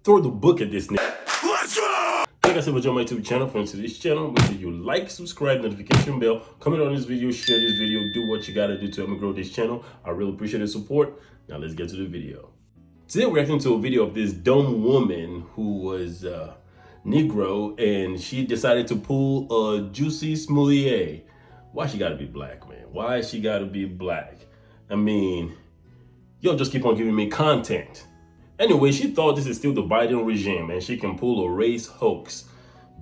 throw the book at this nigga. Let's go! Like I said, join my YouTube channel. Friends to this channel, make sure you like, subscribe, notification bell, comment on this video, share this video, do what you gotta do to help me grow this channel. I really appreciate the support. Now let's get to the video. Today we're reacting to a video of this dumb woman who was Negro, and she decided to pull a juicy smoothie. Why she gotta be black, man? Why she gotta be black? I mean, y'all just keep on giving me content. Anyway, she thought this is still the Biden regime and she can pull a race hoax.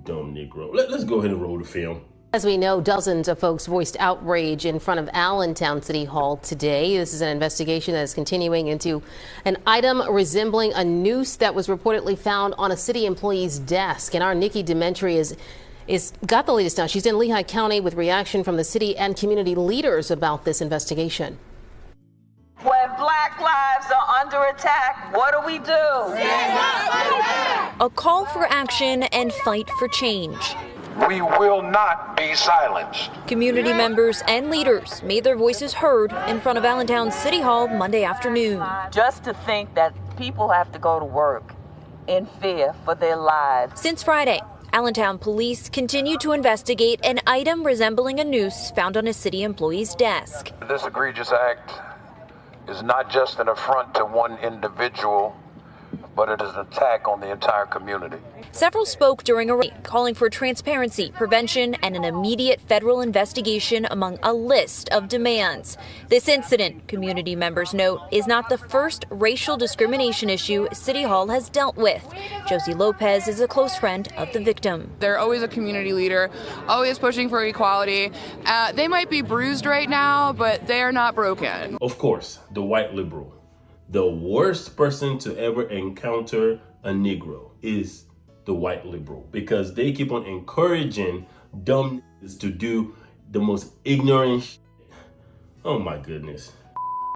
Dumb Negro. Let's go ahead and roll the film. As we know, dozens of folks voiced outrage in front of Allentown City Hall today. This is an investigation that is continuing into an item resembling a noose that was reportedly found on a city employee's desk. And our Nikki Dementri is got the latest now. She's in Lehigh County with reaction from the city and community leaders about this investigation. When Black lives are under attack, what do we do? A call for action and fight for change. We will not be silenced. Community members and leaders made their voices heard in front of Allentown City Hall Monday afternoon. Just to think that people have to go to work in fear for their lives. Since Friday, Allentown police continue to investigate an item resembling a noose found on a city employee's desk. This egregious act is not just an affront to one individual, but it is an attack on the entire community. Several spoke during a rally calling for transparency, prevention, and an immediate federal investigation among a list of demands. This incident, community members note, is not the first racial discrimination issue City Hall has dealt with. Josie Lopez is a close friend of the victim. They're always a community leader, always pushing for equality. They might be bruised right now, but they are not broken. Of course, the white liberal. The worst person to ever encounter a Negro is the white liberal, because they keep on encouraging dumb niggas to do the most ignorant shit. Oh my goodness.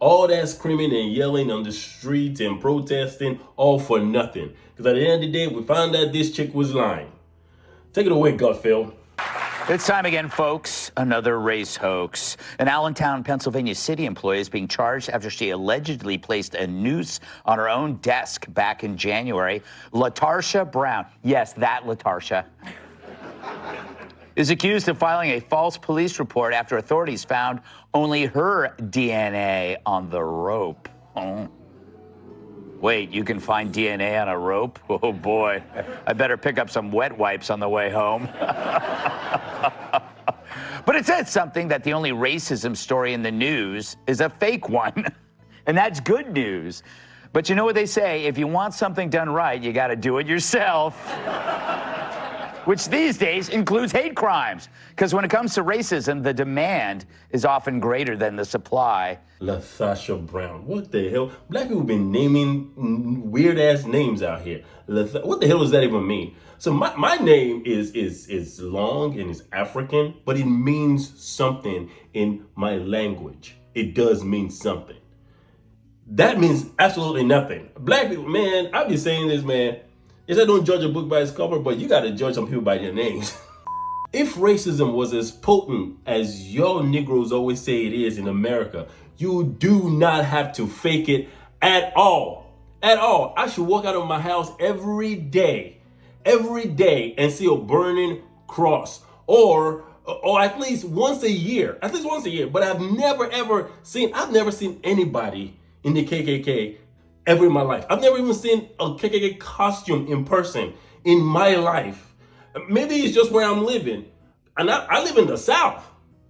All that screaming and yelling on the streets and protesting, all for nothing. Because at the end of the day, we found out this chick was lying. Take it away, Gutfeld. It's time again, folks. Another race hoax. An Allentown, Pennsylvania city employee is being charged after she allegedly placed a noose on her own desk back in January. LaTarsha Brown, yes, that LaTarsha, is accused of filing a false police report after authorities found only her DNA on the rope. Oh. Wait, you can find DNA on a rope? Oh boy, I better pick up some wet wipes on the way home. But it says something that the only racism story in the news is a fake one. And that's good news. But you know what they say, if you want something done right, you gotta do it yourself. Which these days includes hate crimes. Because when it comes to racism, the demand is often greater than the supply. LaTarsha Brown. What the hell? Black people been naming weird-ass names out here. What the hell does that even mean? So my name is long and is African, but it means something in my language. It does mean something. That means absolutely nothing. Black people, man, I be saying this, man. Yes, I don't judge a book by its cover, but you gotta judge some people by their names. If racism was as potent as y'all Negroes always say it is in America, you do not have to fake it at all. At all. I should walk out of my house every day and see a burning cross, or at least once a year, but I've never seen anybody in the KKK ever in my life. I've never even seen a KKK costume in person in my life. Maybe it's just where I'm living. And I live in the South.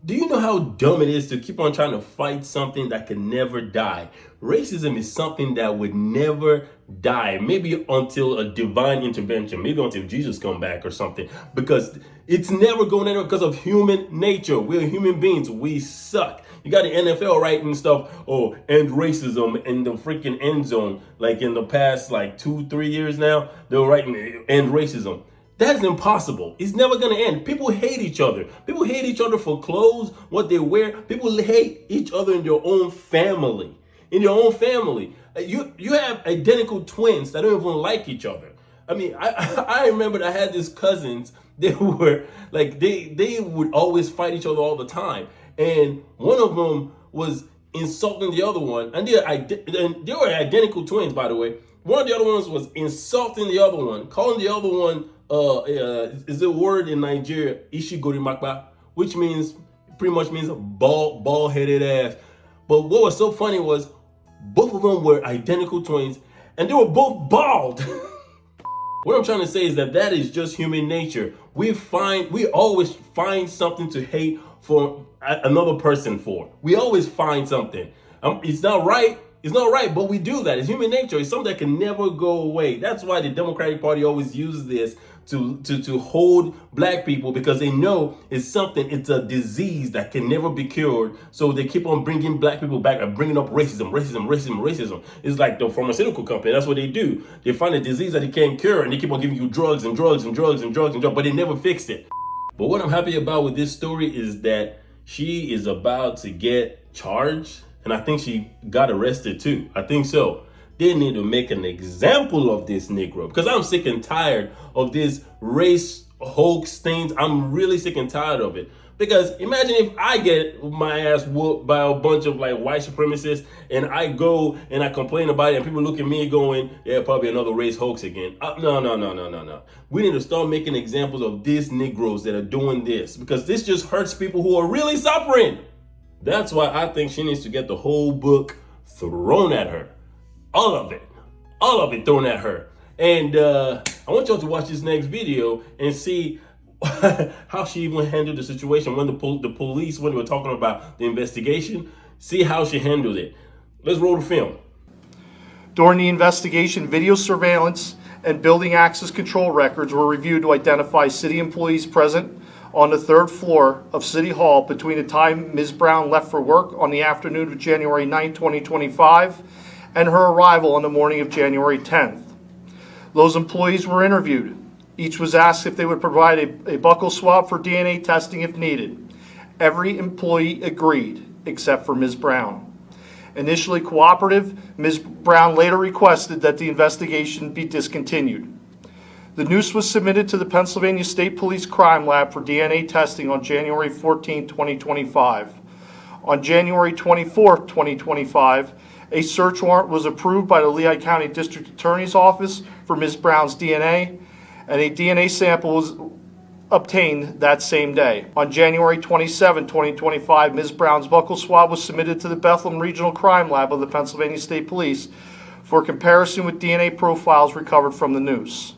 Do you know how dumb it is to keep on trying to fight something that can never die? Racism is something that would never die. Maybe until a divine intervention. Maybe until Jesus come back or something. Because it's never going anywhere because of human nature. We're human beings. We suck. You got the NFL writing stuff, oh, end racism in the freaking end zone. Like in the past, 2-3 years now, they're writing end racism. That is impossible. It's never going to end. People hate each other. People hate each other for clothes, what they wear. People hate each other in their own family. In your own family. You have identical twins that don't even like each other. I mean, I remember I had these cousins. They were like, they would always fight each other all the time. And one of them was insulting the other one. And they were identical twins, by the way. One of the other ones was insulting the other one, calling the other one, is a word in Nigeria, Ishigorimakba, which pretty much means bald-headed ass. But what was so funny was both of them were identical twins and they were both bald. What I'm trying to say is that is just human nature. We always find something to hate for another person for. We always find something. It's not right. It's not right, but we do that. It's human nature. It's something that can never go away. That's why the Democratic Party always uses this to hold black people, because they know it's a disease that can never be cured. So they keep on bringing black people back and bringing up racism. It's like the pharmaceutical company. That's what they do. They find a disease that they can't cure and they keep on giving you drugs, but they never fixed it. But what I'm happy about with this story is that she is about to get charged, and I think she got arrested too. I think so. They need to make an example of this Negro, because I'm sick and tired of this race hoax things. I'm really sick and tired of it. Because imagine if I get my ass whooped by a bunch of like white supremacists and I go and I complain about it and people look at me going, yeah, probably another race hoax again. No. We need to start making examples of these Negroes that are doing this, because this just hurts people who are really suffering. That's why I think she needs to get the whole book thrown at her. All of it thrown at her. And I want y'all to watch this next video and see how she even handled the situation when the police, when they were talking about the investigation, see how she handled it. Let's roll the film. During the investigation, video surveillance and building access control records were reviewed to identify city employees present on the third floor of City Hall between the time Ms. Brown left for work on the afternoon of January 9, 2025, and her arrival on the morning of January 10th. Those employees were interviewed. Each was asked if they would provide a buccal swab for DNA testing if needed. Every employee agreed, except for Ms. Brown. Initially cooperative, Ms. Brown later requested that the investigation be discontinued. The noose was submitted to the Pennsylvania State Police Crime Lab for DNA testing on January 14, 2025. On January 24, 2025, a search warrant was approved by the Lehigh County District Attorney's Office for Ms. Brown's DNA, and a DNA sample was obtained that same day. On January 27, 2025, Ms. Brown's buccal swab was submitted to the Bethlehem Regional Crime Lab of the Pennsylvania State Police for comparison with DNA profiles recovered from the noose.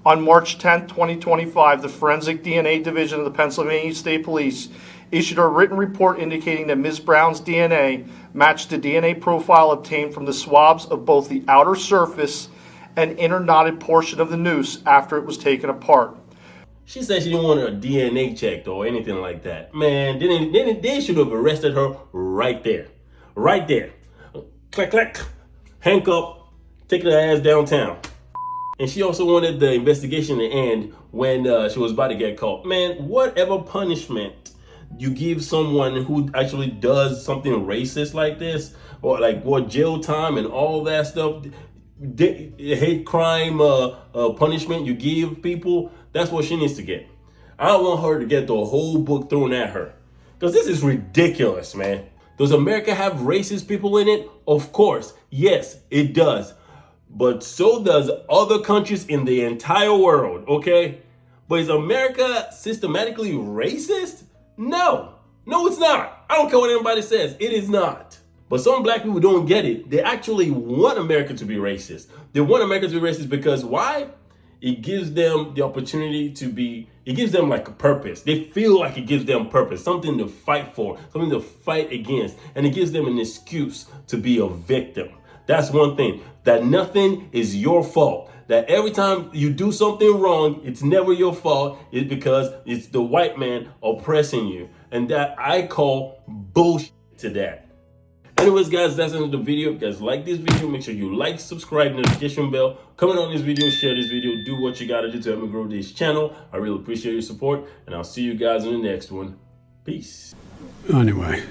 On March 10, 2025, the Forensic DNA Division of the Pennsylvania State Police issued a written report indicating that Ms. Brown's DNA matched the DNA profile obtained from the swabs of both the outer surface and inner knotted portion of the noose after it was taken apart. She said she didn't want her DNA checked or anything like that. Man, they should have arrested her right there. Right there. Click, click. Handcuff. Take her ass downtown. And she also wanted the investigation to end when she was about to get caught. Man, whatever punishment you give someone who actually does something racist like this, or like jail time and all that stuff, hate crime punishment you give people, that's what she needs to get. I don't want her to get the whole book thrown at her, because this is ridiculous, man. Does America have racist people in it? Of course, yes, it does. But so does other countries in the entire world, okay? But is America systematically racist? No, it's not. I don't care what anybody says, it is not. But some black people don't get it. They actually want America to be racist. They want America to be racist because why? It gives them the opportunity it gives them like a purpose. They feel like it gives them purpose, something to fight for, something to fight against. And it gives them an excuse to be a victim. That's one thing, that nothing is your fault. That every time you do something wrong, it's never your fault. It's because it's the white man oppressing you. And that I call bullshit to that. Anyways, guys, that's the end of the video. If you guys like this video, make sure you like, subscribe, notification bell, comment on this video, share this video, do what you gotta do to help me grow this channel. I really appreciate your support, and I'll see you guys in the next one. Peace. Anyway.